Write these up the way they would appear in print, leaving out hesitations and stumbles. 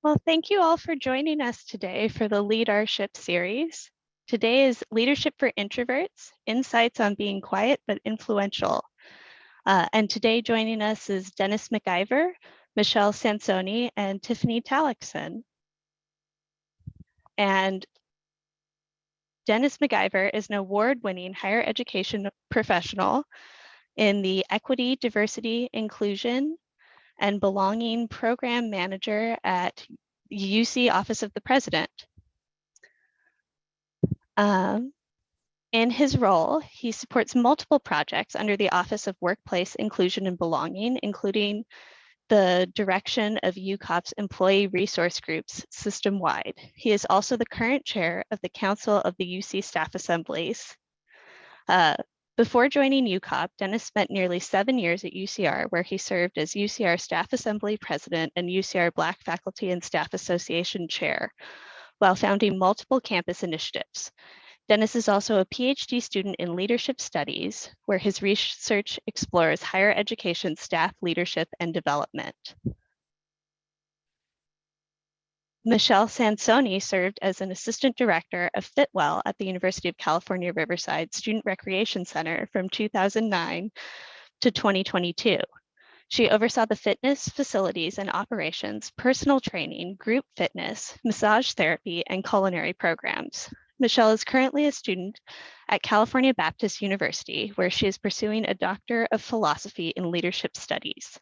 Well, thank you all for joining us today for the Lead Our Ship series. Today is Leadership for Introverts, Insights on Being Quiet but Influential. And today joining us is Dennis McIver, Michelle Sansone, and Tiffany Tallackson. And Dennis McIver is an award-winning higher education professional in the Equity, Diversity, Inclusion, and Belonging Program Manager at UC Office of the President. In his role, he supports multiple projects under the Office of Workplace Inclusion and Belonging, including the direction of UCOP's employee resource groups system-wide. He is also the current chair of the Council of the UC Staff Assemblies. Before joining UCOP, Dennis spent nearly 7 years at UCR, where he served as UCR Staff Assembly President and UCR Black Faculty and Staff Association Chair, while founding multiple campus initiatives. Dennis is also a PhD student in leadership studies, where his research explores higher education staff leadership and development. Michelle Sansone served as an assistant director of Fitwell at the University of California, Riverside Student Recreation Center from 2009 to 2022. She oversaw the fitness, facilities, and operations, personal training, group fitness, massage therapy, and culinary programs. Michelle is currently a student at California Baptist University, where she is pursuing a Doctor of Philosophy in Leadership Studies.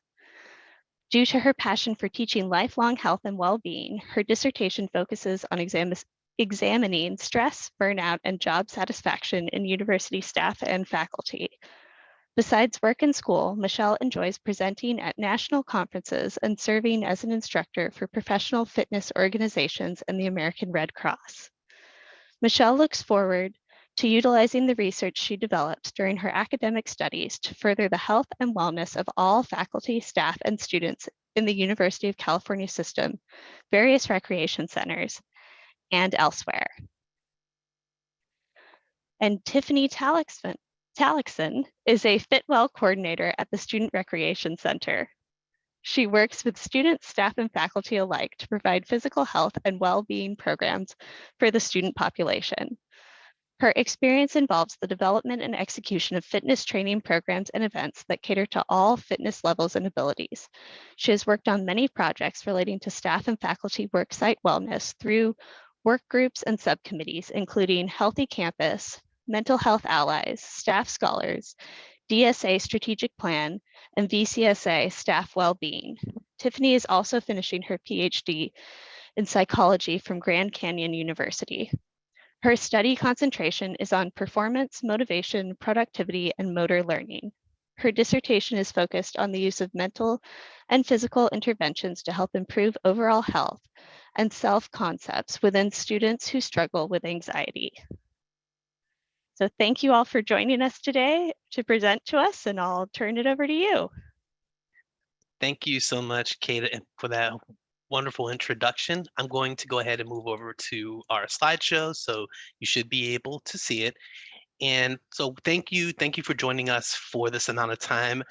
Due to her passion for teaching lifelong health and well-being, her dissertation focuses on examining stress, burnout, and job satisfaction in university staff and faculty. Besides work and school, Michelle enjoys presenting at national conferences and serving as an instructor for professional fitness organizations and the American Red Cross. Michelle looks forward to utilizing the research she developed during her academic studies to further the health and wellness of all faculty, staff, and students in the University of California system, various recreation centers, and elsewhere. And Tiffany Tallackson is a Fitwell coordinator at the Student Recreation Center. She works with students, staff, and faculty alike to provide physical health and well-being programs for the student population. Her experience involves the development and execution of fitness training programs and events that cater to all fitness levels and abilities. She has worked on many projects relating to staff and faculty worksite wellness through work groups and subcommittees, including Healthy Campus, Mental Health Allies, Staff Scholars, DSA Strategic Plan, and VCSA Staff Wellbeing. Tiffany is also finishing her PhD in psychology from Grand Canyon University. Her study concentration is on performance, motivation, productivity, and motor learning. Her dissertation is focused on the use of mental and physical interventions to help improve overall health and self-concepts within students who struggle with anxiety. So thank you all for joining us today to present to us, and I'll turn it over to you. Thank you so much, Kate, for that wonderful introduction. I'm going to go ahead and move over to our slideshow, so you should be able to see it. And so thank you for joining us for this amount of time.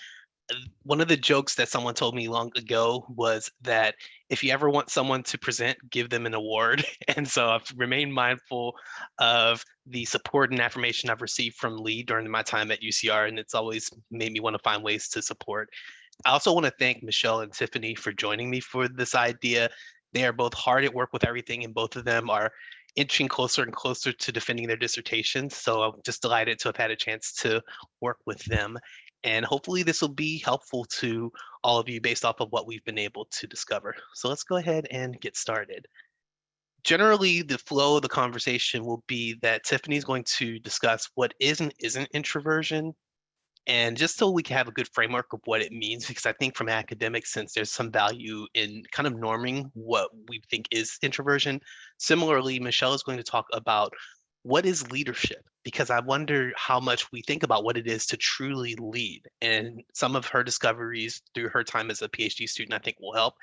One of the jokes that someone told me long ago was that if you ever want someone to present, give them an award. And so I've remained mindful of the support and affirmation I've received from Lee during my time at UCR, and it's always made me want to find ways to support. I also want to thank Michelle and Tiffany for joining me for this idea. They are both hard at work with everything, and both of them are inching closer and closer to defending their dissertations. So I'm just delighted to have had a chance to work with them. And hopefully this will be helpful to all of you based off of what we've been able to discover. So let's go ahead and get started. Generally, the flow of the conversation will be that Tiffany's going to discuss what is and isn't introversion. And just so we can have a good framework of what it means, because I think from academic sense, there's some value in kind of norming what we think is introversion. Similarly, Michelle is going to talk about what is leadership, because I wonder how much we think about what it is to truly lead. And some of her discoveries through her time as a PhD student, I think will help.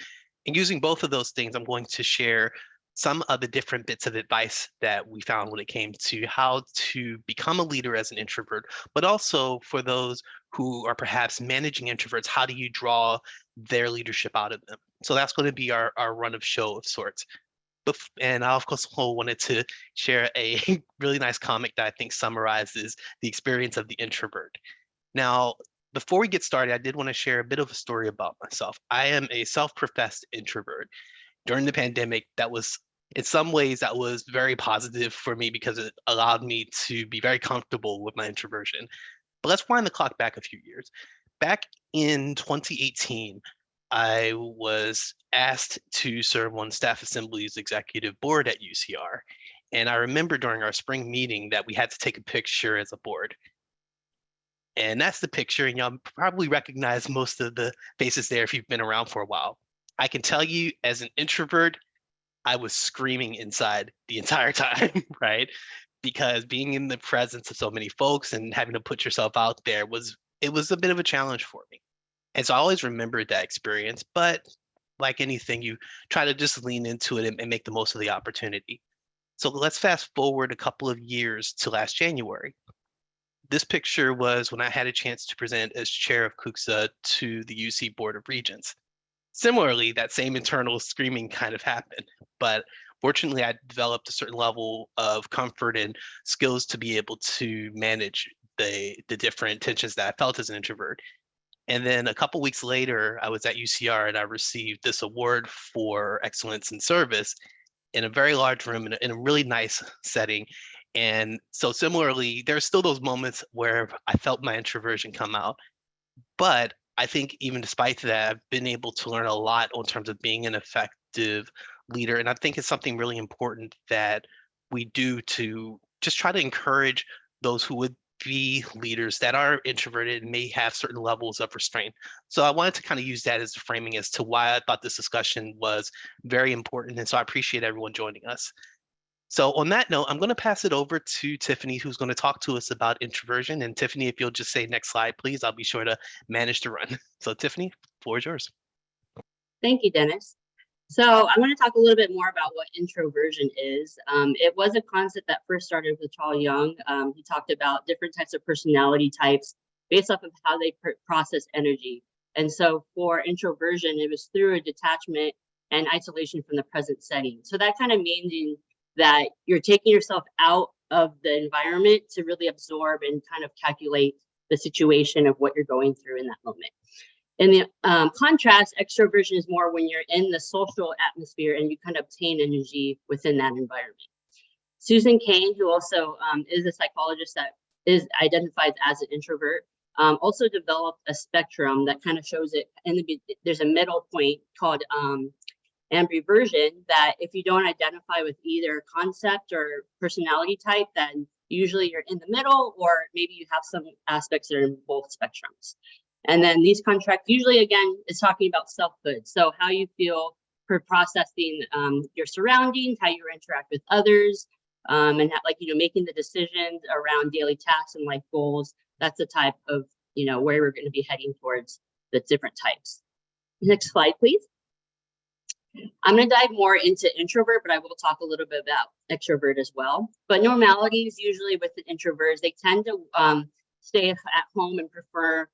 And using both of those things, I'm going to share some of the different bits of advice that we found when it came to how to become a leader as an introvert, but also for those who are perhaps managing introverts, how do you draw their leadership out of them. So that's going to be our run of show of sorts. And I, of course, wanted to share a really nice comic that I think summarizes the experience of the introvert. Now, before we get started, I did want to share a bit of a story about myself. I am a self-professed introvert. During the pandemic, in some ways, that was very positive for me because it allowed me to be very comfortable with my introversion. But let's wind the clock back a few years. Back in 2018, I was asked to serve on Staff Assembly's executive board at UCR. And I remember during our spring meeting that we had to take a picture as a board. And that's the picture, and y'all probably recognize most of the faces there if you've been around for a while. I can tell you, as an introvert, I was screaming inside the entire time, right? Because being in the presence of so many folks and having to put yourself out there was a bit of a challenge for me. And so I always remembered that experience, but like anything, you try to just lean into it and make the most of the opportunity. So let's fast forward a couple of years to last January. This picture was when I had a chance to present as chair of CUCSA to the UC Board of Regents. Similarly, that same internal screaming kind of happened, but fortunately I developed a certain level of comfort and skills to be able to manage the different tensions that I felt as an introvert. And then a couple weeks later, I was at UCR and I received this award for excellence in service in a very large room in a really nice setting. And so similarly, there's still those moments where I felt my introversion come out. But I think even despite that, I've been able to learn a lot in terms of being an effective leader. And I think it's something really important that we do to just try to encourage those who would be leaders that are introverted and may have certain levels of restraint. So I wanted to kind of use that as a framing as to why I thought this discussion was very important. And so I appreciate everyone joining us. So on that note, I'm going to pass it over to Tiffany, who's going to talk to us about introversion. And Tiffany, if you'll just say next slide, please, I'll be sure to manage to run. So Tiffany, floor is yours. Thank you, Dennis. So I want to talk a little bit more about what introversion is. It was a concept that first started with Charles Jung. He talked about different types of personality types based off of how they process energy. And so for introversion, it was through a detachment and isolation from the present setting. So that kind of means that you're taking yourself out of the environment to really absorb and kind of calculate the situation of what you're going through in that moment. In the contrast, extroversion is more when you're in the social atmosphere and you kind of obtain energy within that environment. Susan Cain, who also is a psychologist that identifies as an introvert, also developed a spectrum that kind of shows it. There's a middle point called ambiversion, that if you don't identify with either concept or personality type, then usually you're in the middle, or maybe you have some aspects that are in both spectrums. And then these contracts usually, again, is talking about selfhood. So how you feel for processing your surroundings, how you interact with others, and making the decisions around daily tasks and life goals. That's the type of, where we're going to be heading towards the different types. Next slide, please. I'm going to dive more into introvert, but I will talk a little bit about extrovert as well. But normalities usually with the introverts, they tend to stay at home and prefer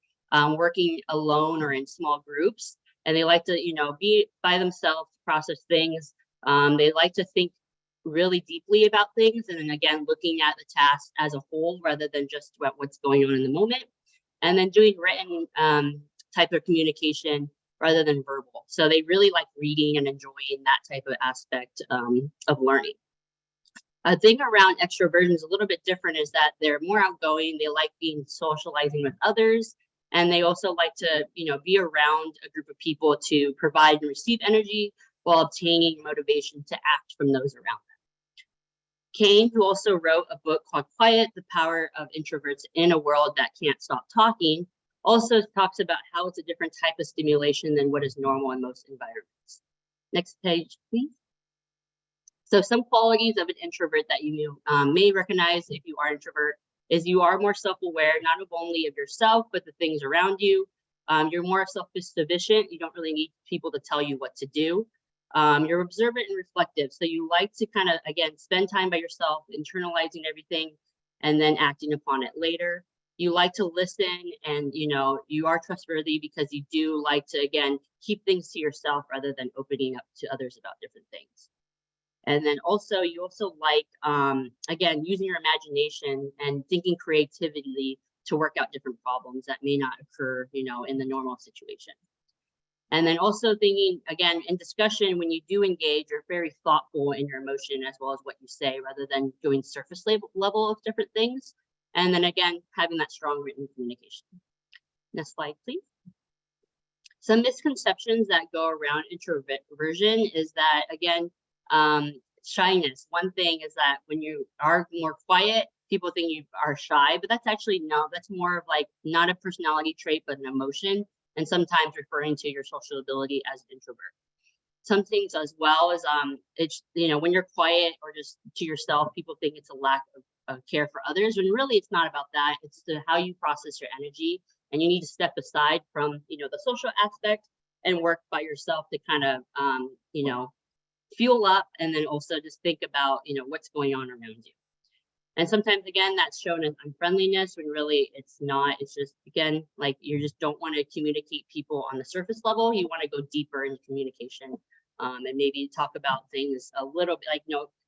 working alone or in small groups. And they like to, be by themselves, process things. They like to think really deeply about things. And then again, looking at the task as a whole rather than just about what's going on in the moment. And then doing written type of communication rather than verbal. So they really like reading and enjoying that type of aspect of learning. A thing around extroversion is a little bit different, is that they're more outgoing. They like socializing with others. And they also like to, be around a group of people to provide and receive energy while obtaining motivation to act from those around them. Cain, who also wrote a book called Quiet, The Power of Introverts in a World That Can't Stop Talking, also talks about how it's a different type of stimulation than what is normal in most environments. Next page, please. So some qualities of an introvert that you may recognize if you are an introvert is you are more self-aware, not only of yourself, but the things around you. You're more self-sufficient. You don't really need people to tell you what to do. You're observant and reflective. So you like to kind of, again, spend time by yourself, internalizing everything, and then acting upon it later. You like to listen, and you are trustworthy because you do like to, again, keep things to yourself rather than opening up to others about different things. And then also, you also like, again, using your imagination and thinking creatively to work out different problems that may not occur, in the normal situation. And then also thinking, again, in discussion, when you do engage, you're very thoughtful in your emotion as well as what you say, rather than doing surface level of different things. And then again, having that strong written communication. Next slide, please. Some misconceptions that go around introversion is that, again, shyness. One thing is that when you are more quiet, people think you are shy, but that's actually no, that's more of like not a personality trait, but an emotion, and sometimes referring to your social ability as introvert. Some things as well as it's when you're quiet or just to yourself, people think it's a lack of care for others, when really it's not about that. It's how you process your energy, and you need to step aside from the social aspect and work by yourself to kind of fuel up, and then also just think about what's going on around you. And sometimes, again, that's shown as unfriendliness when really it's not. It's just, again, like you just don't want to communicate people on the surface level. You want to go deeper in communication, and maybe talk about things a little bit like,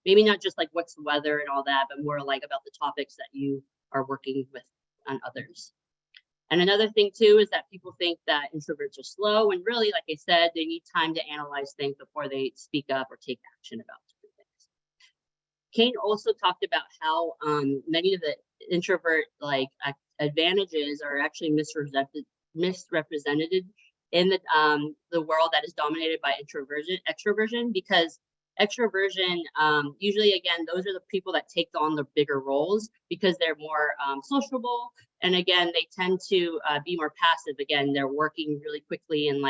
maybe not just like what's the weather and all that, but more like about the topics that you are working with on others. And another thing too is that people think that introverts are slow, when really, like I said, they need time to analyze things before they speak up or take action about different things. Kane also talked about how many of the introvert advantages are actually misrepresented in the world that is dominated by extroversion, because extroversion, usually, again, those are the people that take on the bigger roles because they're more sociable. And again, they tend to be more passive. Again, they're working really quickly and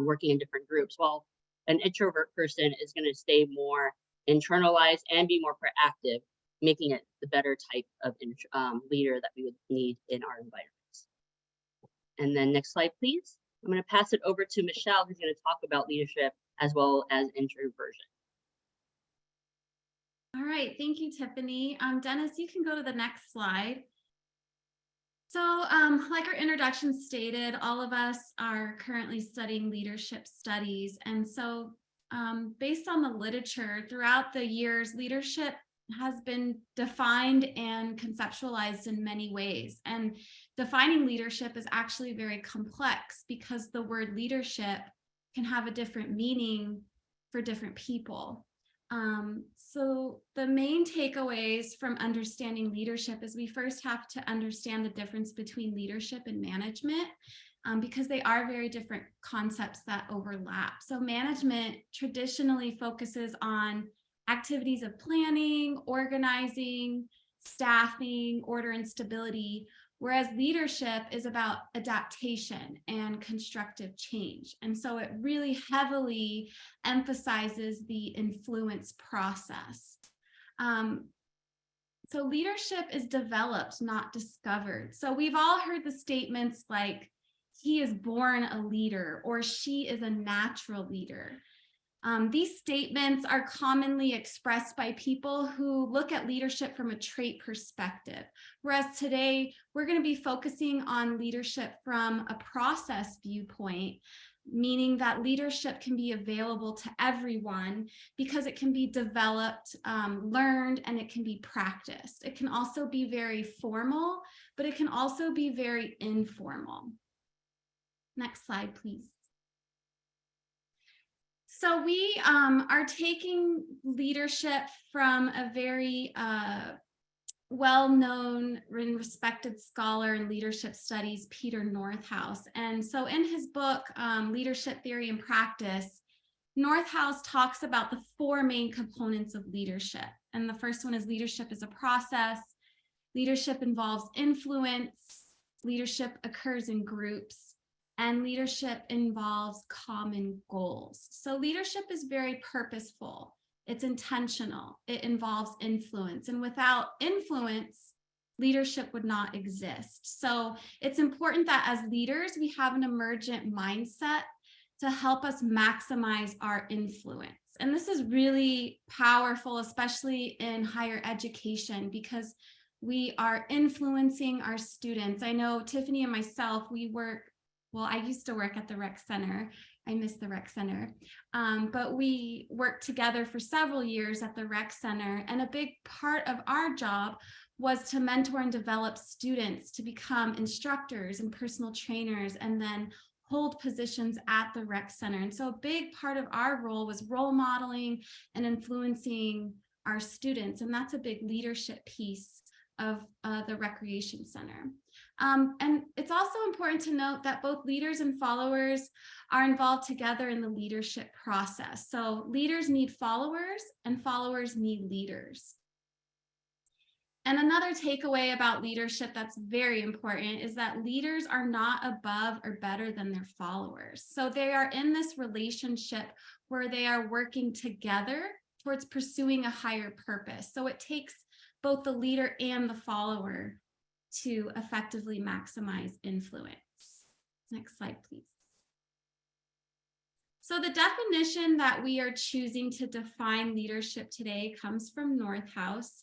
working in different groups. While an introvert person is going to stay more internalized and be more proactive, making it the better type of leader that we would need in our environments. And then next slide, please. I'm going to pass it over to Michelle, who's going to talk about leadership as well as introversion. All right, thank you, Tiffany. Dennis, you can go to the next slide. So like our introduction stated, all of us are currently studying leadership studies. And so based on the literature throughout the years, leadership has been defined and conceptualized in many ways. And defining leadership is actually very complex because the word leadership can have a different meaning for different people. So the main takeaways from understanding leadership is we first have to understand the difference between leadership and management, because they are very different concepts that overlap. So management traditionally focuses on activities of planning, organizing, staffing, order, and stability, whereas leadership is about adaptation and constructive change. And so it really heavily emphasizes the influence process. So leadership is developed, not discovered. So we've all heard the statements like, he is born a leader, or she is a natural leader. These statements are commonly expressed by people who look at leadership from a trait perspective, whereas today we're going to be focusing on leadership from a process viewpoint, meaning that leadership can be available to everyone because it can be developed, learned, and it can be practiced. It can also be very formal, but it can also be very informal. Next slide, please. So we are taking leadership from a very well-known and respected scholar in leadership studies, Peter Northouse. And so in his book, Leadership Theory and Practice, Northouse talks about the four main components of leadership. And the first one is leadership is a process. Leadership involves influence. Leadership occurs in groups. And leadership involves common goals. So leadership is very purposeful. It's intentional. It involves influence. And without influence, leadership would not exist. So it's important that as leaders, we have an emergent mindset to help us maximize our influence. And this is really powerful, especially in higher education, because We are influencing our students. I know Tiffany and myself, I used to work at the rec center. I miss the rec center. But we worked together for several years at the rec center. And a big part of our job was to mentor and develop students to become instructors and personal trainers, and then hold positions at the rec center. And so a big part of our role was role modeling and influencing our students. And that's a big leadership piece of the recreation center. And it's also important to note that both leaders and followers are involved together in the leadership process. So leaders need followers and followers need leaders. And another takeaway about leadership that's very important is that leaders are not above or better than their followers. So they are in this relationship where they are working together towards pursuing a higher purpose. So it takes both the leader and the follower to effectively maximize influence. Next slide, please. So the definition that we are choosing to define leadership today comes from Northhouse.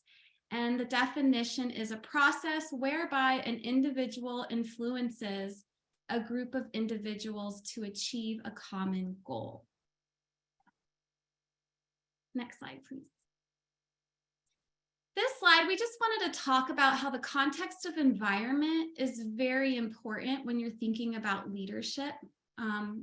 And the definition is a process whereby an individual influences a group of individuals to achieve a common goal. Next slide, please. This slide, we just wanted to talk about how the context of environment is very important when you're thinking about leadership.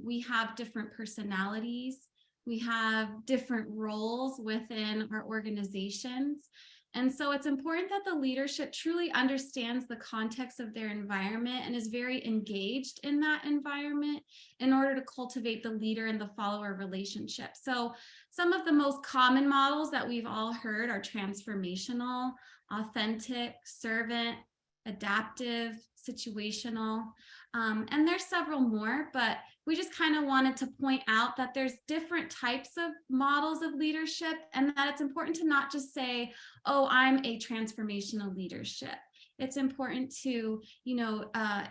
We have different personalities. We have different roles within our organizations. And so it's important that the leadership truly understands the context of their environment and is very engaged in that environment in order to cultivate the leader and the follower relationship. So some of the most common models that we've all heard are transformational, authentic, servant, adaptive, situational, and there's several more, but we just kind of wanted to point out that there's different types of models of leadership, and that it's important to not just say, oh, I'm a transformational leadership. It's important to,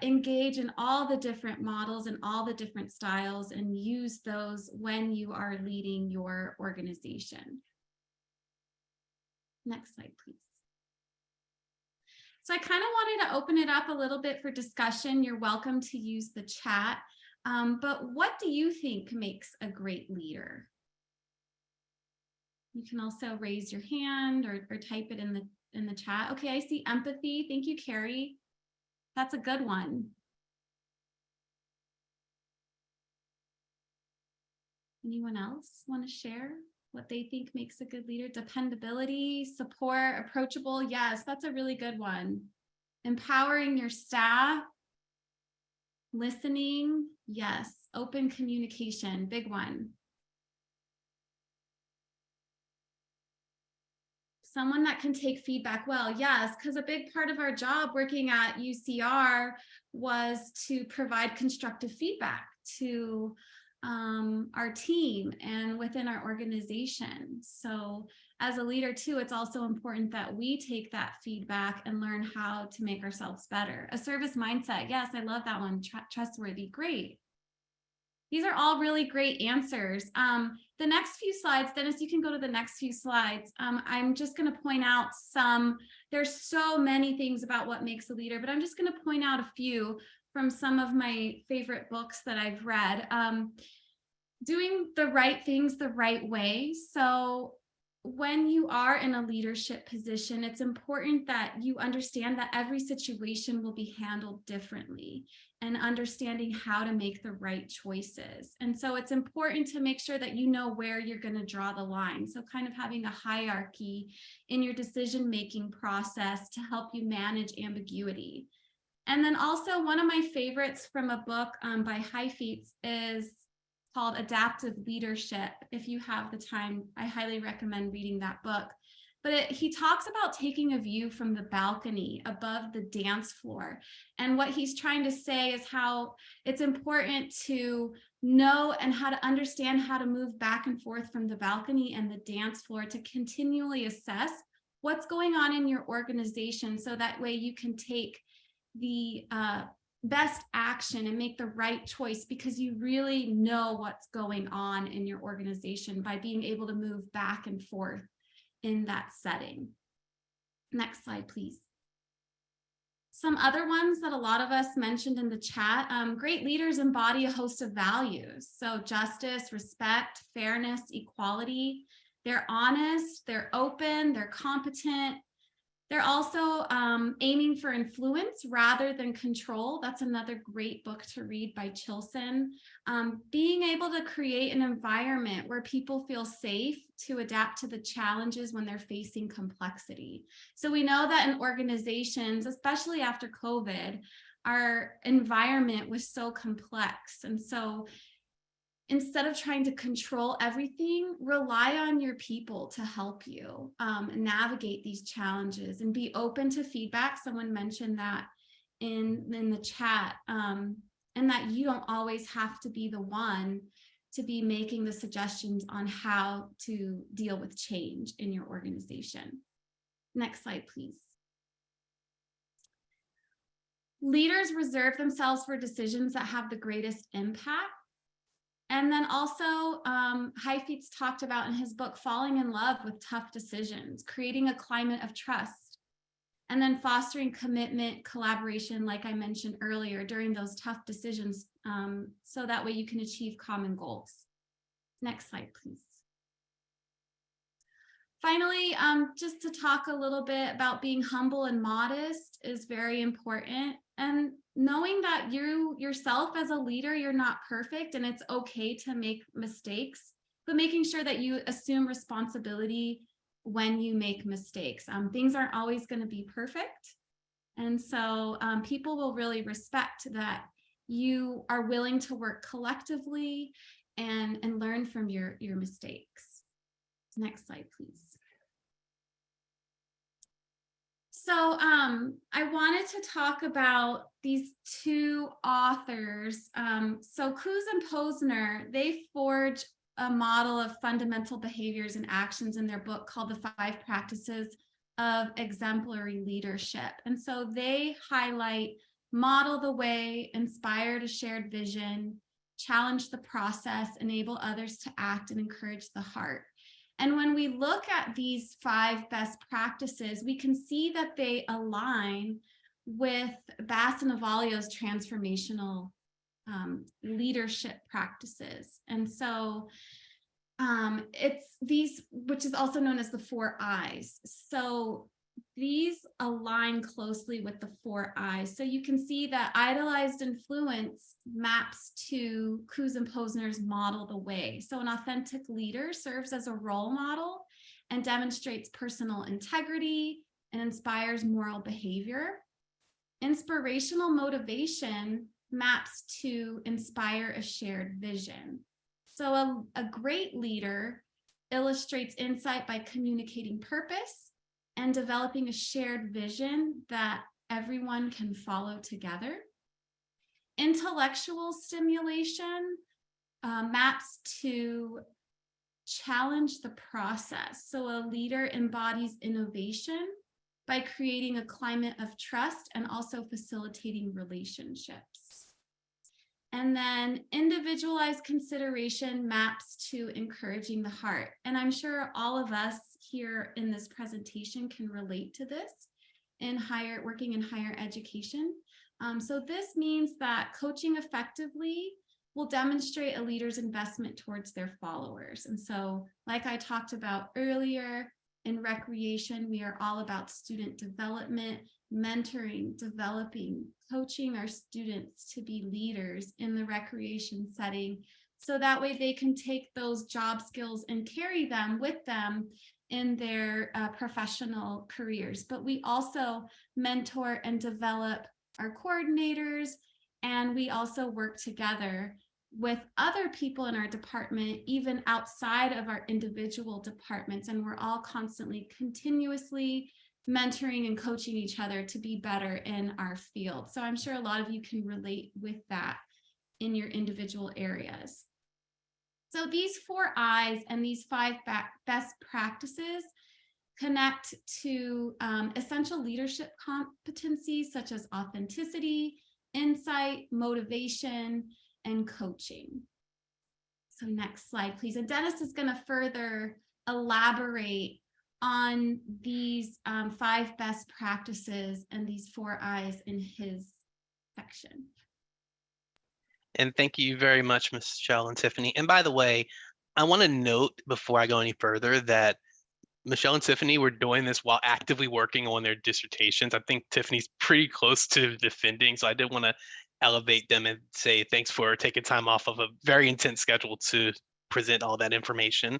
engage in all the different models and all the different styles and use those when you are leading your organization. Next slide, please. So I kind of wanted to open it up a little bit for discussion. You're welcome to use the chat. But what do you think makes a great leader? You can also raise your hand or type it in the chat. Okay, I see empathy. Thank you, Carrie. That's a good one. Anyone else want to share what they think makes a good leader? Dependability, support, approachable. Yes, that's a really good one. Empowering your staff. Listening. Yes. Open communication. Big one. Someone that can take feedback well. Yes, because a big part of our job working at UCR was to provide constructive feedback to our team and within our organization. So as a leader too, it's also important that we take that feedback and learn how to make ourselves better. A service mindset. Yes, I love that one. Trustworthy. Great. These are all really great answers. The next few slides, Dennis, you can go to the next few slides. I'm just going to point out there's so many things about what makes a leader, but I'm just going to point out a few from some of my favorite books that I've read. Doing the right things the right way. So when you are in a leadership position, it's important that you understand that every situation will be handled differently and understanding how to make the right choices. And so it's important to make sure that you know where you're going to draw the line. So kind of having a hierarchy in your decision-making process to help you manage ambiguity. And then also one of my favorites from a book by Heifetz is called Adaptive Leadership. If you have the time, I highly recommend reading that book. But he talks about taking a view from the balcony above the dance floor. And what he's trying to say is how it's important to know and how to understand how to move back and forth from the balcony and the dance floor to continually assess what's going on in your organization, so that way you can take the best action and make the right choice, because you really know what's going on in your organization by being able to move back and forth in that setting. Next slide, please. Some other ones that a lot of us mentioned in the chat, great leaders embody a host of values. So justice, respect, fairness, equality. They're honest, they're open, they're competent. They're also aiming for influence rather than control. That's another great book to read by Chilson. Being able to create an environment where people feel safe to adapt to the challenges when they're facing complexity. So we know that in organizations, especially after COVID, our environment was so complex. And so instead of trying to control everything, rely on your people to help you navigate these challenges and be open to feedback. Someone mentioned that in the chat, and that you don't always have to be the one to be making the suggestions on how to deal with change in your organization. Next slide, please. Leaders reserve themselves for decisions that have the greatest impact. And then also, Heifetz talked about in his book, falling in love with tough decisions, creating a climate of trust, and then fostering commitment, collaboration, like I mentioned earlier, during those tough decisions, so that way you can achieve common goals. Next slide, please. Finally, just to talk a little bit about being humble and modest is very important. And knowing that you yourself as a leader, you're not perfect and it's okay to make mistakes, but making sure that you assume responsibility when you make mistakes. Things aren't always going to be perfect. And so people will really respect that you are willing to work collectively and learn from your mistakes. Next slide, please. So I wanted to talk about these two authors. So Kuz and Posner, they forge a model of fundamental behaviors and actions in their book called The 5 Practices of Exemplary Leadership. And so they highlight, model the way, inspire a shared vision, challenge the process, enable others to act, and encourage the heart. And when we look at these 5 best practices, we can see that they align with Bass and Avalio's transformational leadership practices. And so it's these, which is also known as the 4 I's. So these align closely with the 4 I's. So you can see that idolized influence maps to Kuz and Posner's model the way. So an authentic leader serves as a role model and demonstrates personal integrity and inspires moral behavior. Inspirational motivation maps to inspire a shared vision. So a great leader illustrates insight by communicating purpose and developing a shared vision that everyone can follow together. Intellectual stimulation maps to challenge the process. So a leader embodies innovation by creating a climate of trust and also facilitating relationships. And then individualized consideration maps to encouraging the heart. And I'm sure all of us here in this presentation can relate to this in working in higher education. So this means that coaching effectively will demonstrate a leader's investment towards their followers. And so, like I talked about earlier, in recreation, we are all about student development, mentoring, developing, coaching our students to be leaders in the recreation setting. So that way they can take those job skills and carry them with them in their professional careers. But we also mentor and develop our coordinators, and we also work together with other people in our department, even outside of our individual departments. And we're all constantly, continuously mentoring and coaching each other to be better in our field. So I'm sure a lot of you can relate with that in your individual areas. So these 4 I's and these 5 best practices connect to essential leadership competencies such as authenticity, insight, motivation, and coaching. So next slide, please. And Dennis is going to further elaborate on these 5 best practices and these 4 I's in his section. And thank you very much, Michelle and Tiffany. And by the way, I want to note before I go any further that Michelle and Tiffany were doing this while actively working on their dissertations. I think Tiffany's pretty close to defending, so I did want to elevate them and say thanks for taking time off of a very intense schedule to present all that information.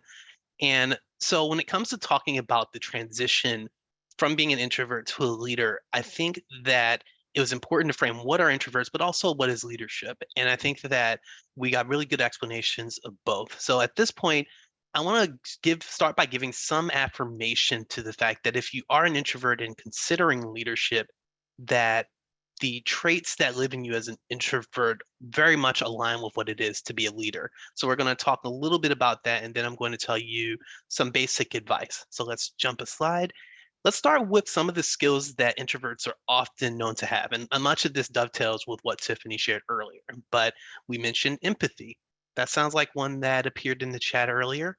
And so when it comes to talking about the transition from being an introvert to a leader, I think that it was important to frame what are introverts, but also what is leadership. And I think that we got really good explanations of both. So at this point, I want to start by giving some affirmation to the fact that if you are an introvert and considering leadership, that the traits that live in you as an introvert very much align with what it is to be a leader. So we're going to talk a little bit about that, and then I'm going to tell you some basic advice. So let's jump a slide. Let's start with some of the skills that introverts are often known to have. And much of this dovetails with what Tiffany shared earlier, but we mentioned empathy. That sounds like one that appeared in the chat earlier.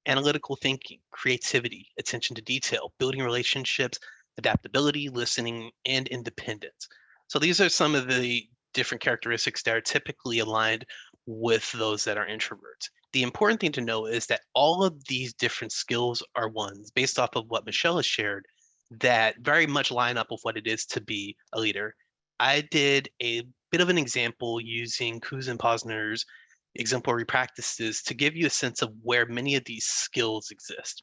Analytical thinking, creativity, attention to detail, building relationships, adaptability, listening, and independence. So these are some of the different characteristics that are typically aligned with those that are introverts. The important thing to know is that all of these different skills are ones based off of what Michelle has shared that very much line up with what it is to be a leader. I did a bit of an example using Kuz and Posner's exemplary practices to give you a sense of where many of these skills exist.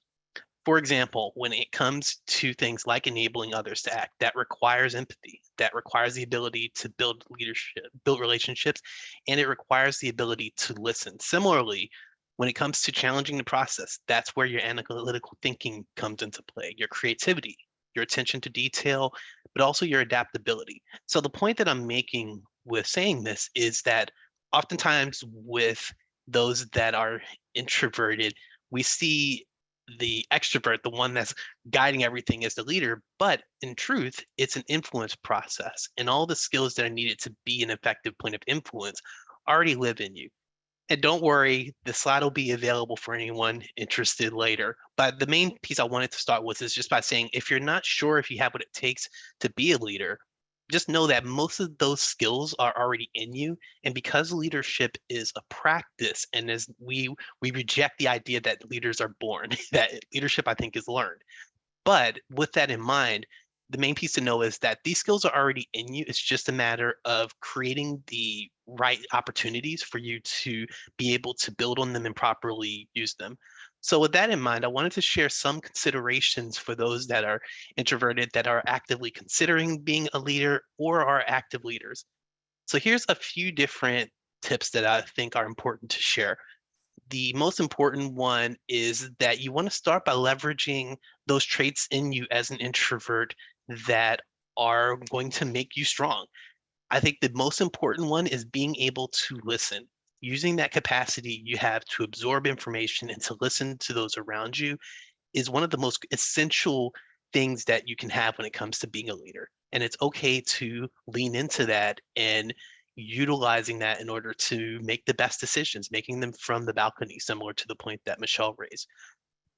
For example, when it comes to things like enabling others to act, that requires empathy, that requires the ability to build leadership, build relationships, and it requires the ability to listen. Similarly, when it comes to challenging the process, that's where your analytical thinking comes into play, your creativity, your attention to detail, but also your adaptability. So the point that I'm making with saying this is that oftentimes with those that are introverted, we see the extrovert, the one that's guiding everything as the leader, but in truth, it's an influence process. And all the skills that are needed to be an effective point of influence already live in you. And don't worry, the slide will be available for anyone interested later. But the main piece I wanted to start with is just by saying, if you're not sure if you have what it takes to be a leader, just know that most of those skills are already in you. And because leadership is a practice, and as we reject the idea that leaders are born, that leadership, I think, is learned. But with that in mind, the main piece to know is that these skills are already in you. It's just a matter of creating the right opportunities for you to be able to build on them and properly use them. So with that in mind, I wanted to share some considerations for those that are introverted, that are actively considering being a leader or are active leaders. So here's a few different tips that I think are important to share. The most important one is that you want to start by leveraging those traits in you as an introvert that are going to make you strong. I think the most important one is being able to listen. Using that capacity you have to absorb information and to listen to those around you is one of the most essential things that you can have when it comes to being a leader. And it's okay to lean into that and utilizing that in order to make the best decisions, making them from the balcony, similar to the point that Michelle raised.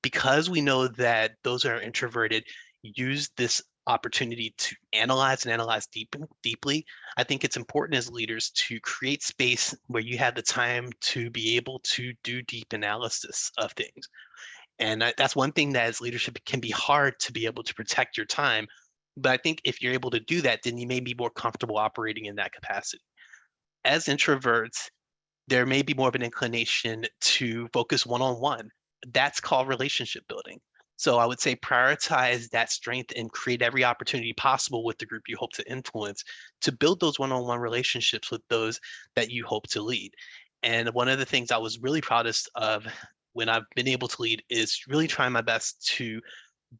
Because we know that those that are introverted use this opportunity to analyze and analyze deeply, I think it's important as leaders to create space where you have the time to be able to do deep analysis of things. And that's one thing that as leadership can be hard to be able to protect your time. But I think if you're able to do that, then you may be more comfortable operating in that capacity. As introverts, there may be more of an inclination to focus one-on-one. That's called relationship building. So I would say prioritize that strength and create every opportunity possible with the group you hope to influence to build those one-on-one relationships with those that you hope to lead. And one of the things I was really proudest of when I've been able to lead is really trying my best to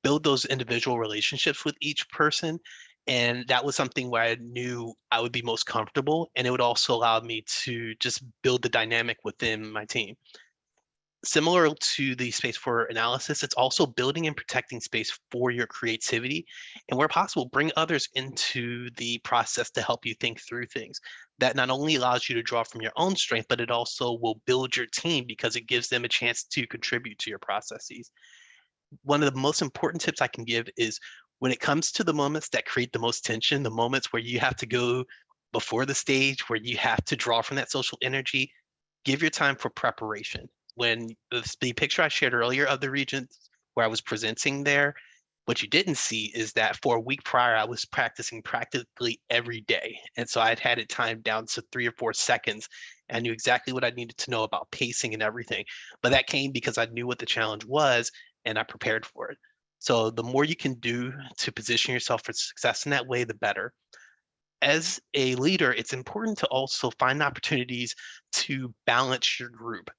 build those individual relationships with each person. And that was something where I knew I would be most comfortable. And it would also allow me to just build the dynamic within my team. Similar to the space for analysis, it's also building and protecting space for your creativity. And where possible, bring others into the process to help you think through things. That not only allows you to draw from your own strength, but it also will build your team because it gives them a chance to contribute to your processes. one of the most important tips I can give is when it comes to the moments that create the most tension, the moments where you have to go before the stage, where you have to draw from that social energy, give your time for preparation. When the picture I shared earlier of the region where I was presenting there, what you didn't see is that for a week prior, I was practicing practically every day. And so I'd had it timed down to 3 or 4 seconds. I knew exactly what I needed to know about pacing and everything. But that came because I knew what the challenge was and I prepared for it. So the more you can do to position yourself for success in that way, the better. As a leader, it's important to also find opportunities to balance your group.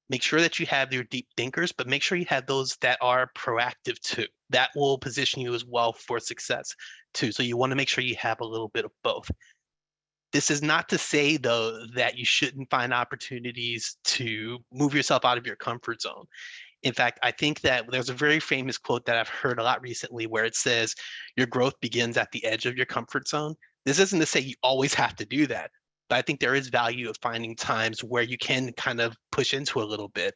Make sure that you have your deep thinkers, but make sure you have those that are proactive too. That will position you as well for success too. So you want to make sure you have a little bit of both. This is not to say, though, that you shouldn't find opportunities to move yourself out of your comfort zone. In fact, I think that there's a very famous quote that I've heard a lot recently where it says, your growth begins at the edge of your comfort zone. This isn't to say you always have to do that, but I think there is value of finding times where you can kind of push into a little bit.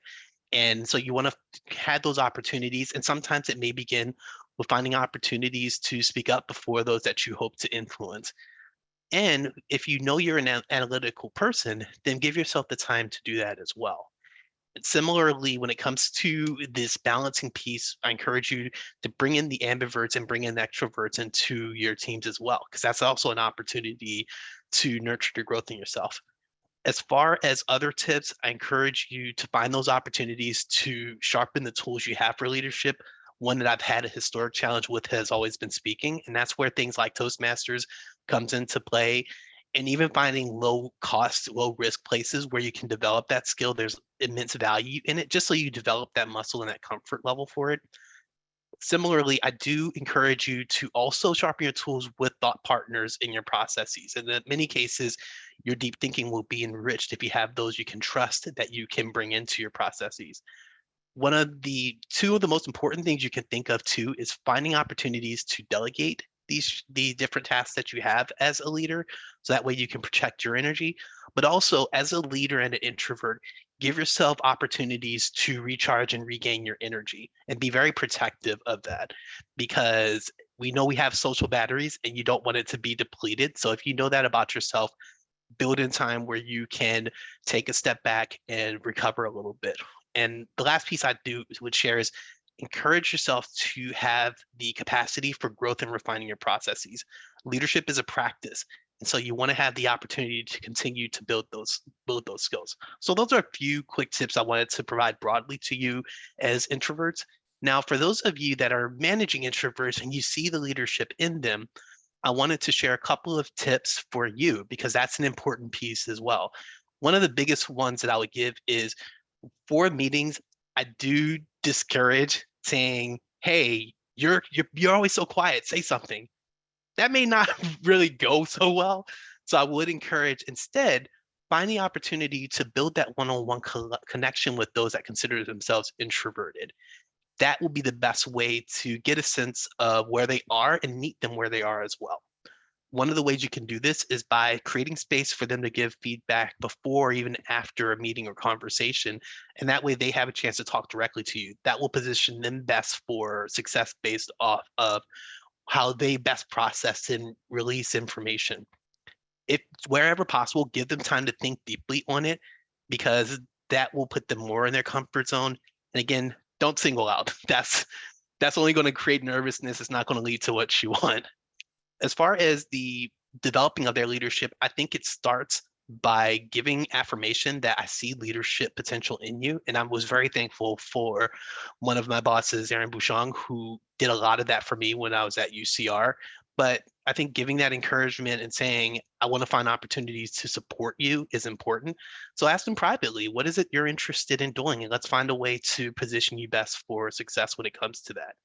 And so you want to have those opportunities. And sometimes it may begin with finding opportunities to speak up before those that you hope to influence. And if you know you're an analytical person, then give yourself the time to do that as well. Similarly, when it comes to this balancing piece, I encourage you to bring in the ambiverts and bring in the extroverts into your teams as well, because that's also an opportunity to nurture your growth in yourself. As far as other tips, I encourage you to find those opportunities to sharpen the tools you have for leadership. One that I've had a historic challenge with has always been speaking, and that's where things like Toastmasters comes into play. And even finding low cost, low risk places where you can develop that skill, there's immense value in it, just so you develop that muscle and that comfort level for it. Similarly, I do encourage you to also sharpen your tools with thought partners in your processes. And in many cases, your deep thinking will be enriched if you have those you can trust that you can bring into your processes. One of the two of the most important things you can think of too is finding opportunities to delegate the different tasks that you have as a leader, so that way you can protect your energy. But also, as a leader and an introvert, give yourself opportunities to recharge and regain your energy and be very protective of that, because we know we have social batteries and you don't want it to be depleted. So if you know that about yourself, build in time where you can take a step back and recover a little bit. And the last piece I would share is encourage yourself to have the capacity for growth and refining your processes. Leadership is a practice. And so you want to have the opportunity to continue to build those skills. So those are a few quick tips I wanted to provide broadly to you as introverts. Now, for those of you that are managing introverts and you see the leadership in them, I wanted to share a couple of tips for you because that's an important piece as well. One of the biggest ones that I would give is for meetings, I do discourage saying, "Hey, you're always so quiet, say something." That may not really go so well. So I would encourage instead find the opportunity to build that one-on-one connection with those that consider themselves introverted. That will be the best way to get a sense of where they are and meet them where they are as well. One of the ways you can do this is by creating space for them to give feedback before or even after a meeting or conversation. And that way they have a chance to talk directly to you. That will position them best for success based off of how they best process and release information. If wherever possible, give them time to think deeply on it, because that will put them more in their comfort zone. And again, don't single out. That's only going to create nervousness. It's not going to lead to what you want. As far as the developing of their leadership, I think it starts by giving affirmation that I see leadership potential in you. And I was very thankful for one of my bosses, Aaron Bouchon, who did a lot of that for me when I was at UCR. But I think giving that encouragement and saying, I want to find opportunities to support you is important. So ask them privately, what is it you're interested in doing? And let's find a way to position you best for success when it comes to that.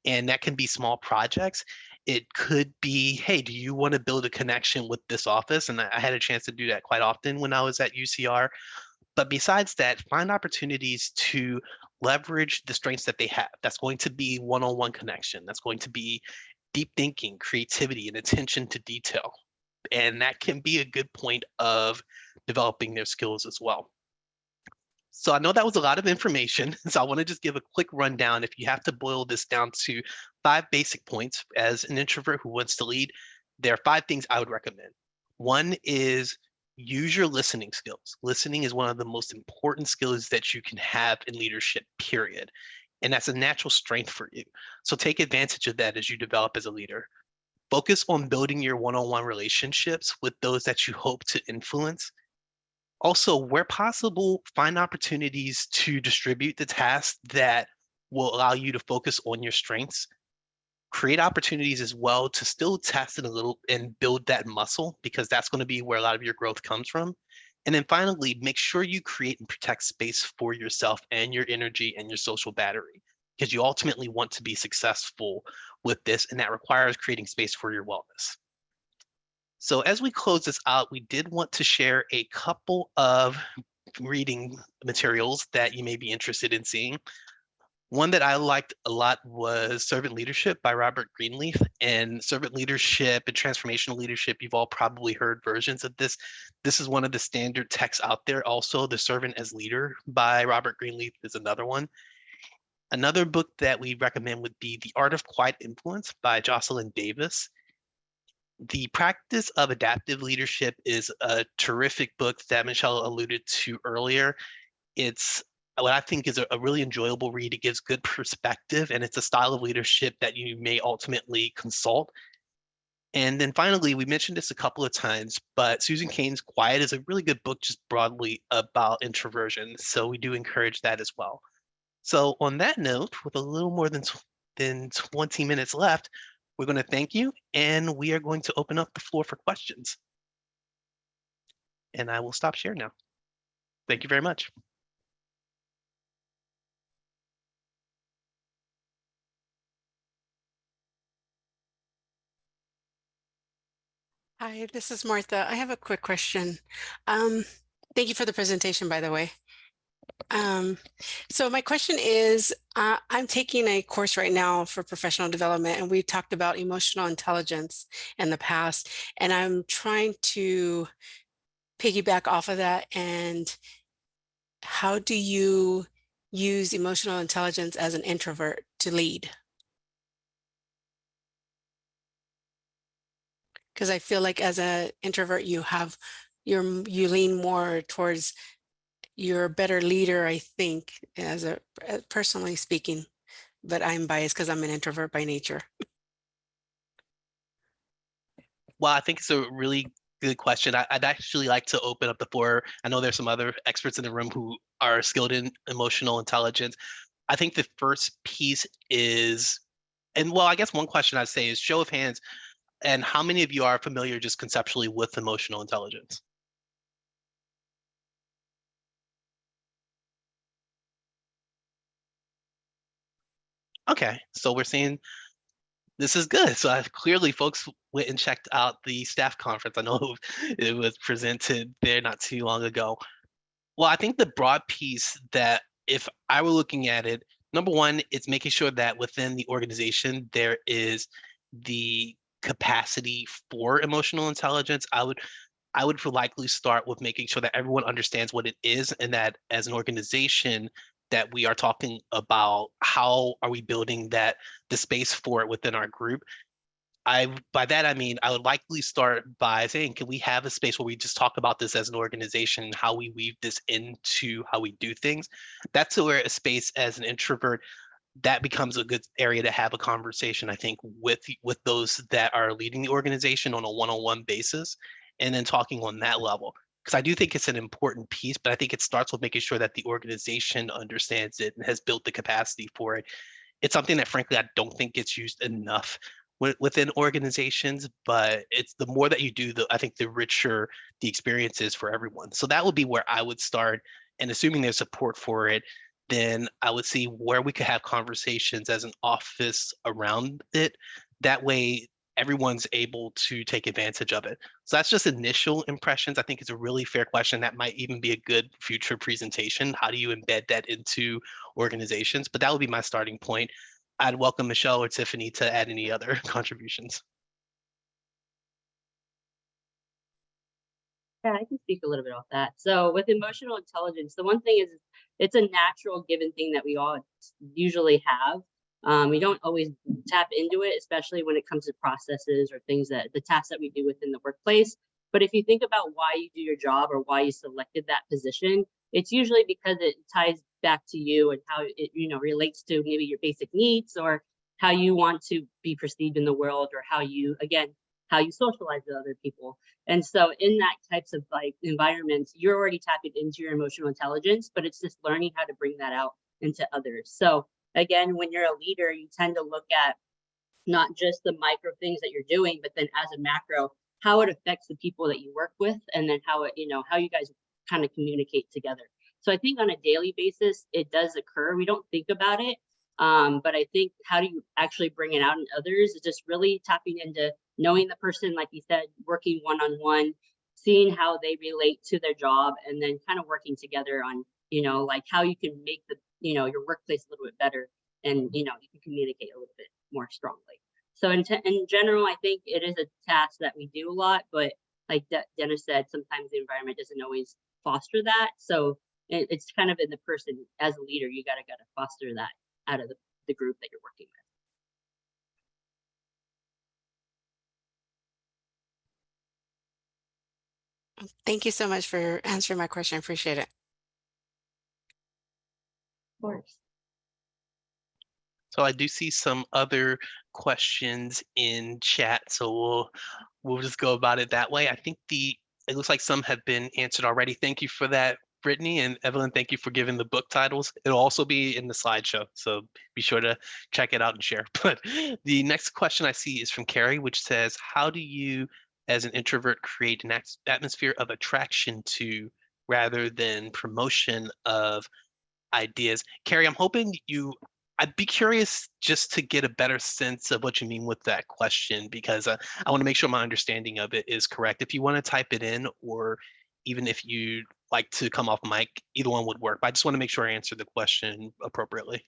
And that can be small projects. It could be, hey, do you want to build a connection with this office? And I had a chance to do that quite often when I was at UCR. But besides that, find opportunities to leverage the strengths that they have. That's going to be one-on-one connection. That's going to be deep thinking, creativity, and attention to detail. And that can be a good point of developing their skills as well. So I know that was a lot of information, so I want to just give a quick rundown. If you have to boil this down to 5 basic points as an introvert who wants to lead, there are 5 things I would recommend. One is use your listening skills. Listening is one of the most important skills that you can have in leadership, period. And that's a natural strength for you. So take advantage of that as you develop as a leader. Focus on building your one-on-one relationships with those that you hope to influence. Also, where possible, find opportunities to distribute the tasks that will allow you to focus on your strengths. Create opportunities as well to still test it a little and build that muscle, because that's going to be where a lot of your growth comes from. And then finally, make sure you create and protect space for yourself and your energy and your social battery, because you ultimately want to be successful with this, and that requires creating space for your wellness. So as we close this out, we did want to share a couple of reading materials that you may be interested in seeing. One that I liked a lot was Servant Leadership by Robert Greenleaf. And servant leadership and transformational leadership, you've all probably heard versions of this. This is one of the standard texts out there. Also, The Servant as Leader by Robert Greenleaf is another one. Another book that we recommend would be The Art of Quiet Influence by Jocelyn Davis. The Practice of Adaptive Leadership is a terrific book that Michelle alluded to earlier. It's what I think is a really enjoyable read. It gives good perspective, and it's a style of leadership that you may ultimately consult. And then finally, we mentioned this a couple of times, but Susan Cain's Quiet is a really good book just broadly about introversion. So we do encourage that as well. So on that note, with a little more than 20 minutes left, we're going to thank you, and we are going to open up the floor for questions. And I will stop sharing now. Thank you very much. Hi, this is Martha. I have a quick question. Thank you for the presentation, by the way. So my question is, I'm taking a course right now for professional development, and we talked about emotional intelligence in the past, and I'm trying to piggyback off of that. And how do you use emotional intelligence as an introvert to lead? Because I feel like as an introvert, you lean more towards you're a better leader, I think, personally speaking, but I'm biased because I'm an introvert by nature. Well, I think it's a really good question. I'd actually like to open up the floor. I know there's some other experts in the room who are skilled in emotional intelligence. I think the first piece is, and well, I guess one question I'd say is show of hands, and how many of you are familiar just conceptually with emotional intelligence? Okay, so we're seeing this is good. So clearly folks went and checked out the staff conference. I know it was presented there not too long ago. Well, I think the broad piece that if I were looking at it, number one, it's making sure that within the organization, there is the capacity for emotional intelligence. I would likely start with making sure that everyone understands what it is, and that as an organization that we are talking about how are we building the space for it within our group. By that I mean I would likely start by saying, can we have a space where we just talk about this as an organization, how we weave this into how we do things? That's where a space as an introvert, that becomes a good area to have a conversation, I think, with those that are leading the organization on a one-on-one basis, and then talking on that level. Because I do think it's an important piece, but I think it starts with making sure that the organization understands it and has built the capacity for it. It's something that frankly I don't think gets used enough within organizations, but it's the more that you do, I think the richer the experience is for everyone. So that would be where I would start, and assuming there's support for it, then I would see where we could have conversations as an office around it. That way, everyone's able to take advantage of it. So that's just initial impressions. I think it's a really fair question. That might even be a good future presentation. How do you embed that into organizations? But that would be my starting point. I'd welcome Michelle or Tiffany to add any other contributions. Yeah, I can speak a little bit about that. So with emotional intelligence, the one thing is it's a natural given thing that we all usually have. We don't always tap into it, especially when it comes to processes or things that the tasks that we do within the workplace. But if you think about why you do your job or why you selected that position, it's usually because it ties back to you and how it, relates to maybe your basic needs or how you want to be perceived in the world or how you, again, how you socialize with other people. And so in that types of like environments, you're already tapping into your emotional intelligence, but it's just learning how to bring that out into others. So again, when you're a leader, you tend to look at not just the micro things that you're doing, but then as a macro, how it affects the people that you work with, and then how it, how you guys kind of communicate together. So I think on a daily basis, it does occur. We don't think about it. But I think how do you actually bring it out in others is just really tapping into knowing the person, like you said, working one-on-one, seeing how they relate to their job, and then kind of working together on, like how you can make the, your workplace a little bit better, and, you can communicate a little bit more strongly. So in general, I think it is a task that we do a lot, but like Dennis said, sometimes the environment doesn't always foster that. So it's kind of in the person as a leader, you gotta foster that out of the group that you're working with. Thank you so much for answering my question. I appreciate it. Of course. So I do see some other questions in chat, so we'll just go about it that way. I think it looks like some have been answered already. Thank you for that, Brittany, and Evelyn, thank you for giving the book titles. It'll also be in the slideshow, so be sure to check it out and share. But the next question I see is from Carrie, which says, how do you, as an introvert, create an atmosphere of attraction to rather than promotion of ideas? Carrie, I'm hoping I'd be curious just to get a better sense of what you mean with that question, because I want to make sure my understanding of it is correct. If you want to type it in, or even if you'd like to come off mic, either one would work. But I just want to make sure I answer the question appropriately.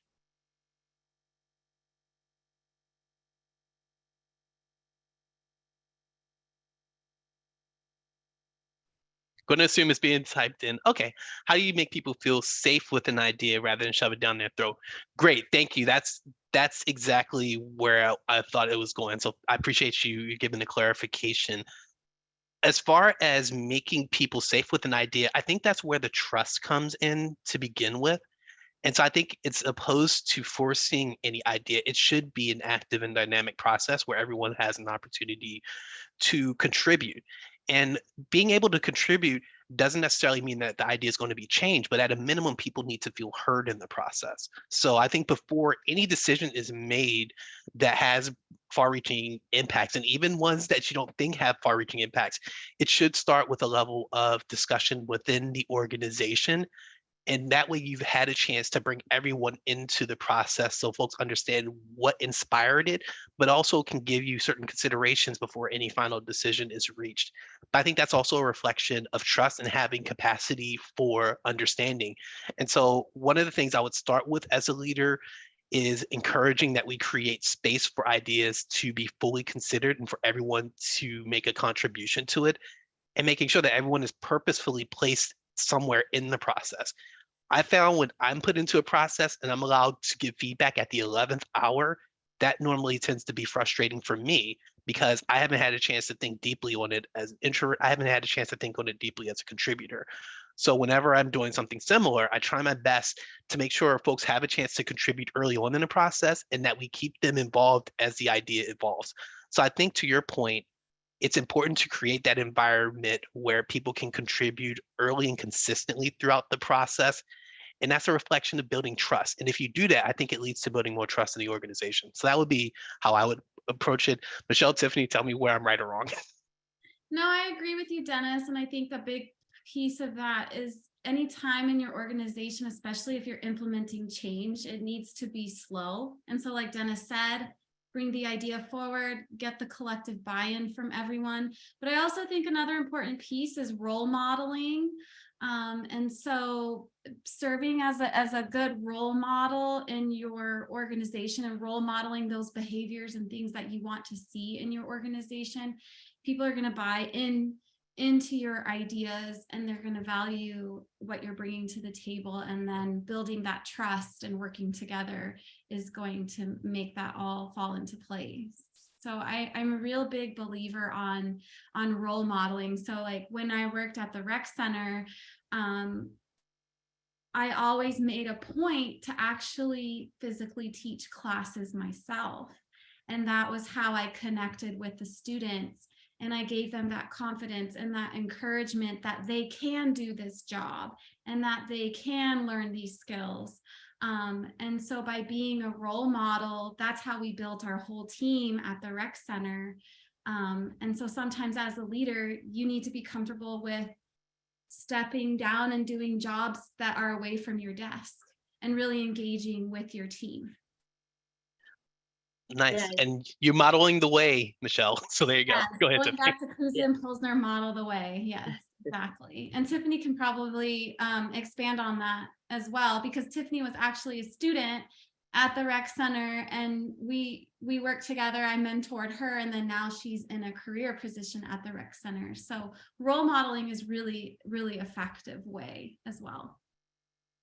Going to assume it's being typed in. Okay. How do you make people feel safe with an idea rather than shove it down their throat? Great. Thank you. That's exactly where I thought it was going. So I appreciate you giving the clarification. As far as making people safe with an idea, I think that's where the trust comes in to begin with. And so I think it's opposed to forcing any idea. It should be an active and dynamic process where everyone has an opportunity to contribute. And being able to contribute doesn't necessarily mean that the idea is going to be changed, but at a minimum, people need to feel heard in the process. So I think before any decision is made that has far-reaching impacts, and even ones that you don't think have far-reaching impacts, it should start with a level of discussion within the organization. And that way you've had a chance to bring everyone into the process so folks understand what inspired it, but also can give you certain considerations before any final decision is reached. But I think that's also a reflection of trust and having capacity for understanding. And so one of the things I would start with as a leader is encouraging that we create space for ideas to be fully considered and for everyone to make a contribution to it, and making sure that everyone is purposefully placed somewhere in the process. I found when I'm put into a process and I'm allowed to give feedback at the 11th hour, that normally tends to be frustrating for me, because I haven't had a chance to think deeply on it as an introvert. I haven't had a chance to think on it deeply as a contributor. So whenever I'm doing something similar, I try my best to make sure folks have a chance to contribute early on in the process and that we keep them involved as the idea evolves. So I think, to your point, it's important to create that environment where people can contribute early and consistently throughout the process. And that's a reflection of building trust. And if you do that, I think it leads to building more trust in the organization. So that would be how I would approach it. Michelle, Tiffany, tell me where I'm right or wrong. No, I agree with you, Dennis. And I think the big piece of that is any time in your organization, especially if you're implementing change, it needs to be slow. And so like Dennis said, bring the idea forward, get the collective buy-in from everyone. But I also think another important piece is role modeling. And so serving as a good role model in your organization and role modeling those behaviors and things that you want to see in your organization, people are going to buy in into your ideas, and they're going to value what you're bringing to the table, and then building that trust and working together is going to make that all fall into place. So I'm a real big believer on role modeling. So like when I worked at the rec center, I always made a point to actually physically teach classes myself. And that was how I connected with the students. And I gave them that confidence and that encouragement that they can do this job and that they can learn these skills. And so by being a role model, that's how we built our whole team at the rec center. And so sometimes as a leader, you need to be comfortable with stepping down and doing jobs that are away from your desk and really engaging with your team. Nice. Yeah. And you're modeling the way, Michelle. So there you go. Yes, Go ahead, going Tiffany. back to Kuza and Pilsner, model the way. Yes, exactly. And Tiffany can probably expand on that as well, because Tiffany was actually a student at the rec center, and we worked together. I mentored her, and then now she's in a career position at the rec center. So role modeling is really, really effective way as well.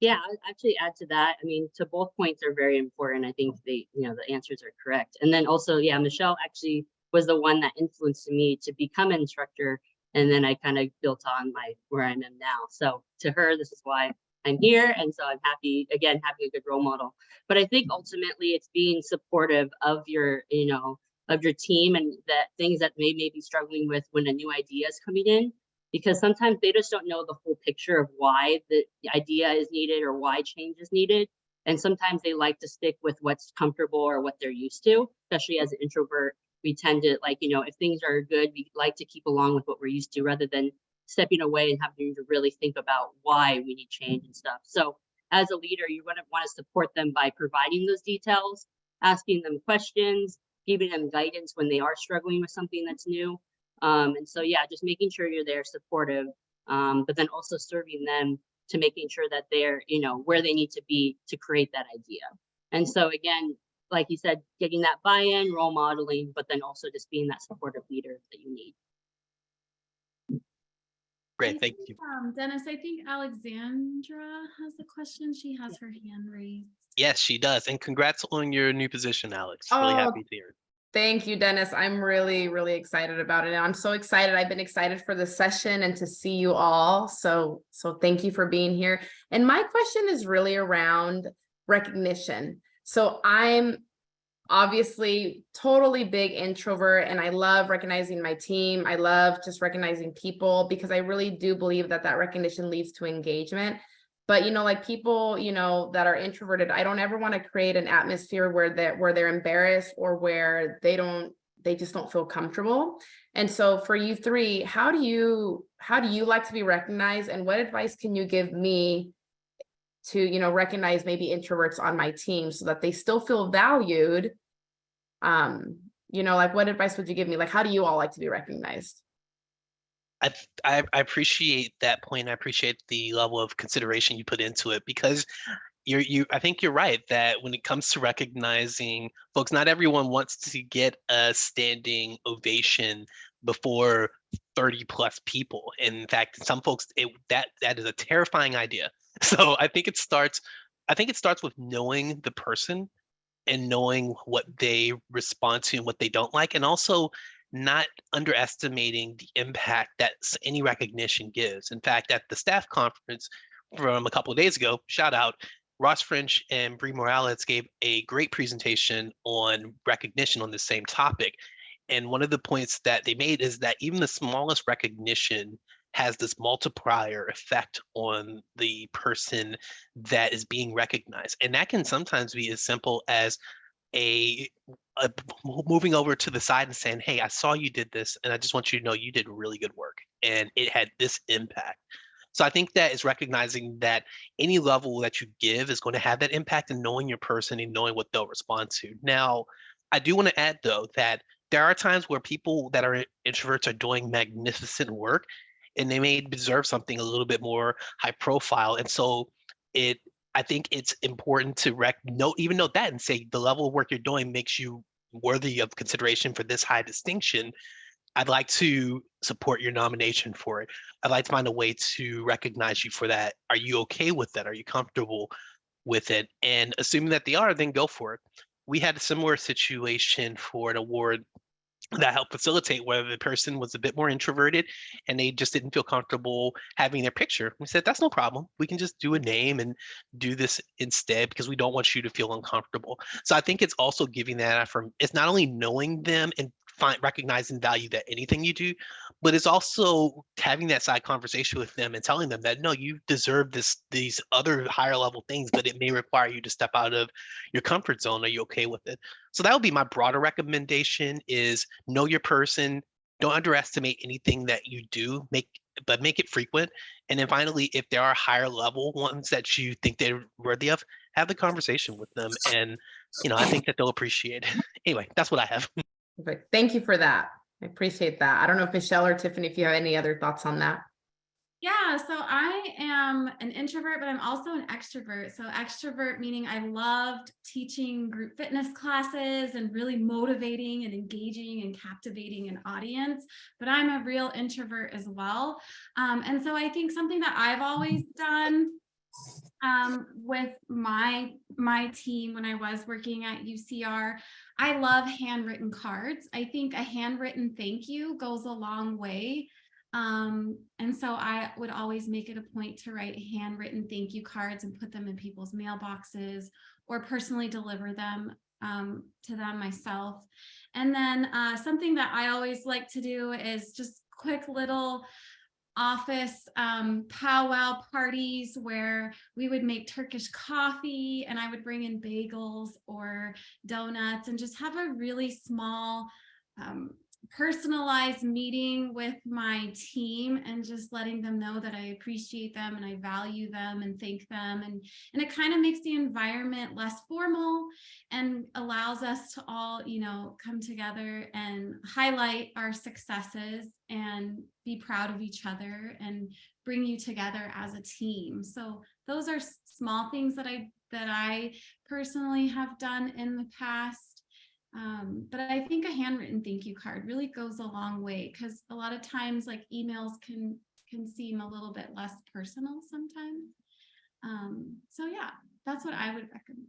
Yeah, I'll actually add to that. I mean, to both points are very important. I think the answers are correct. And then also, yeah, Michelle actually was the one that influenced me to become an instructor. And then I kind of built on where I am now. So to her, this is why I'm here. And so I'm happy, again, having a good role model. But I think ultimately it's being supportive of your team, and that things that may be struggling with when a new idea is coming in. Because sometimes they just don't know the whole picture of why the idea is needed or why change is needed. And sometimes they like to stick with what's comfortable or what they're used to, especially as an introvert. We tend to if things are good, we like to keep along with what we're used to rather than stepping away and having to really think about why we need change and stuff. So as a leader, you want to support them by providing those details, asking them questions, giving them guidance when they are struggling with something that's new. And so, yeah, just making sure you're there supportive, but then also serving them to making sure that they're, where they need to be to create that idea. And so, again, like you said, getting that buy-in, role modeling, but then also just being that supportive leader that you need. Great, thank you. Dennis, I think Alexandra has a question. She has her hand raised. Yes, she does. And congrats on your new position, Alex. Really happy to hear it. Thank you, Dennis. I'm really, really excited about it. And I'm so excited. I've been excited for the session and to see you all. So thank you for being here. And my question is really around recognition. So I'm obviously totally big introvert, and I love recognizing my team. I love just recognizing people, because I really do believe that recognition leads to engagement. But, like people, that are introverted, I don't ever want to create an atmosphere where they're embarrassed or where they just don't feel comfortable. And so for you three, how do you like to be recognized, and what advice can you give me to, recognize maybe introverts on my team so that they still feel valued? What advice would you give me? Like, how do you all like to be recognized? I appreciate that point. I appreciate the level of consideration you put into it, because I think you're right that when it comes to recognizing folks, not everyone wants to get a standing ovation before 30 plus people. In fact, some folks, that is a terrifying idea. So I think it starts with knowing the person and knowing what they respond to and what they don't like, and also not underestimating the impact that any recognition gives. In fact, at the staff conference from a couple of days ago, shout out, Ross French and Bree Morales gave a great presentation on recognition on the same topic. And one of the points that they made is that even the smallest recognition has this multiplier effect on the person that is being recognized. And that can sometimes be as simple as moving over to the side and saying, hey, I saw you did this, and I just want you to know you did really good work, and it had this impact. So I think that is recognizing that any level that you give is going to have that impact, and knowing your person and knowing what they'll respond to. Now, I do want to add, though, that there are times where people that are introverts are doing magnificent work, and they may deserve something a little bit more high profile. And so I think it's important to note that and say the level of work you're doing makes you worthy of consideration for this high distinction. I'd like to support your nomination for it. I'd like to find a way to recognize you for that. Are you okay with that? Are you comfortable with it? And assuming that they are, then go for it. We had a similar situation for an award that helped facilitate whether the person was a bit more introverted and they just didn't feel comfortable having their picture. We said, that's no problem. We can just do a name and do this instead because we don't want you to feel uncomfortable. So I think it's also giving that from, it's not only knowing them and recognizing value that anything you do, but it's also having that side conversation with them and telling them that, no, you deserve these other higher level things, but it may require you to step out of your comfort zone. Are you okay with it? So that would be my broader recommendation is know your person. Don't underestimate anything that you do, but make it frequent. And then finally, if there are higher level ones that you think they're worthy of, have the conversation with them. And, I think that they'll appreciate it. Anyway, that's what I have. Perfect. Thank you for that. I appreciate that. I don't know if Michelle or Tiffany, if you have any other thoughts on that. Yeah, so I am an introvert, but I'm also an extrovert. So extrovert meaning I loved teaching group fitness classes and really motivating and engaging and captivating an audience, but I'm a real introvert as well. And so I think something that I've always done with my team when I was working at UCR, I love handwritten cards. I think a handwritten thank you goes a long way. And so I would always make it a point to write handwritten thank you cards and put them in people's mailboxes or personally deliver them to them myself. And then something that I always like to do is just quick little office powwow parties where we would make Turkish coffee and I would bring in bagels or donuts and just have a really small personalized meeting with my team and just letting them know that I appreciate them and I value them and thank them. And it kind of makes the environment less formal and allows us to all, come together and highlight our successes and be proud of each other and bring you together as a team. So those are small things that I personally have done in the past. But I think a handwritten thank you card really goes a long way because a lot of times like emails can seem a little bit less personal sometimes. So yeah, that's what I would recommend.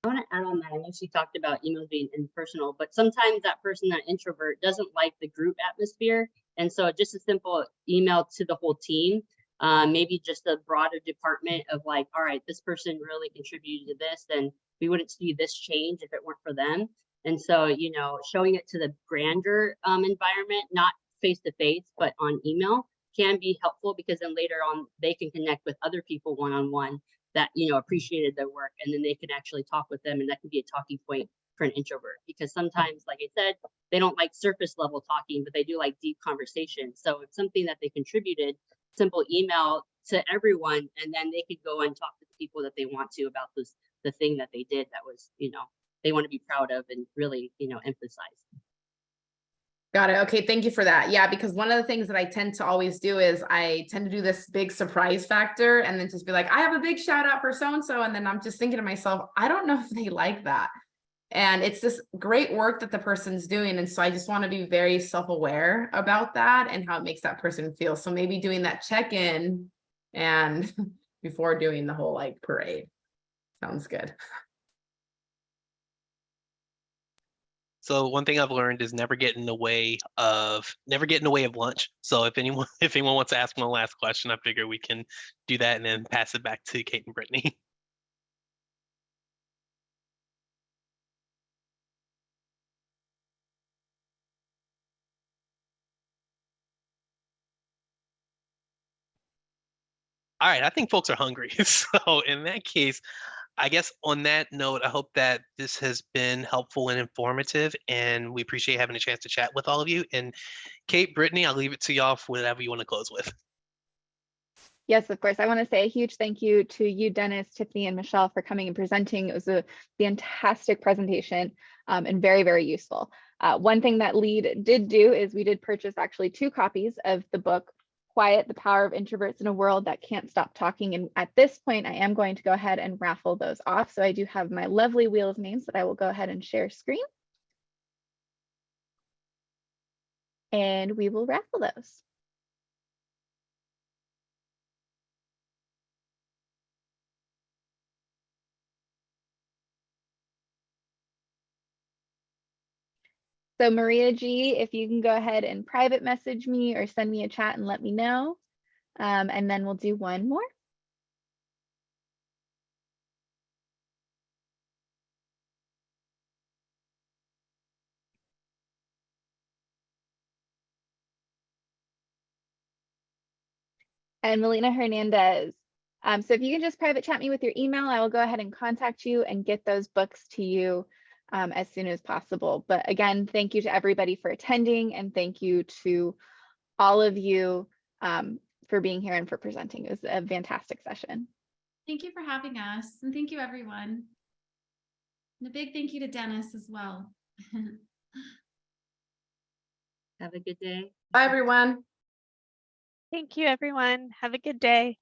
I want to add on that. I know she talked about emails being impersonal, but sometimes that person, that introvert, doesn't like the group atmosphere. And so just a simple email to the whole team, maybe just a broader department of like, all right, this person really contributed to this, and we wouldn't see this change if it weren't for them. And so, showing it to the grander environment, not face to face, but on email can be helpful because then later on they can connect with other people one-on-one that, appreciated their work. And then they can actually talk with them. And that can be a talking point for an introvert because sometimes, like I said, they don't like surface level talking, but they do like deep conversation. So it's something that they contributed, simple email to everyone, and then they could go and talk to the people that they want to about the thing that they did that was, they want to be proud of and really, emphasize. Got it. Okay. Thank you for that. Yeah, because one of the things that I tend to always do is I tend to do this big surprise factor and then just be like, I have a big shout out for so-and-so. And then I'm just thinking to myself, I don't know if they like that. And it's this great work that the person's doing. And so I just want to be very self-aware about that and how it makes that person feel. So maybe doing that check-in and before doing the whole like parade. Sounds good. So one thing I've learned is never get in the way of lunch. So if anyone wants to ask one last question, I figure we can do that and then pass it back to Kate and Brittany. All right, I think folks are hungry. So in that case, I guess on that note, I hope that this has been helpful and informative, and we appreciate having a chance to chat with all of you. And Kate, Brittany, I'll leave it to y'all for whatever you want to close with. Yes, of course. I want to say a huge thank you to you, Dennis, Tiffany, and Michelle for coming and presenting. It was a fantastic presentation and very, very useful. One thing that LEAD did do is we did purchase actually 2 copies of the book, Quiet, the Power of Introverts in a World That Can't Stop Talking. And at this point, I am going to go ahead and raffle those off. So I do have my lovely wheel of names that I will go ahead and share screen. and we will raffle those. So Maria G, if you can go ahead and private message me or send me a chat and let me know. And then we'll do one more. And Melina Hernandez. So if you can just private chat me with your email, I will go ahead and contact you and get those books to you as soon as possible. But again, thank you to everybody for attending, and thank you to all of you for being here and for presenting. It was a fantastic session. Thank you for having us, and thank you, everyone. And a big thank you to Dennis as well. Have a good day. Bye, everyone. Thank you, everyone. Have a good day.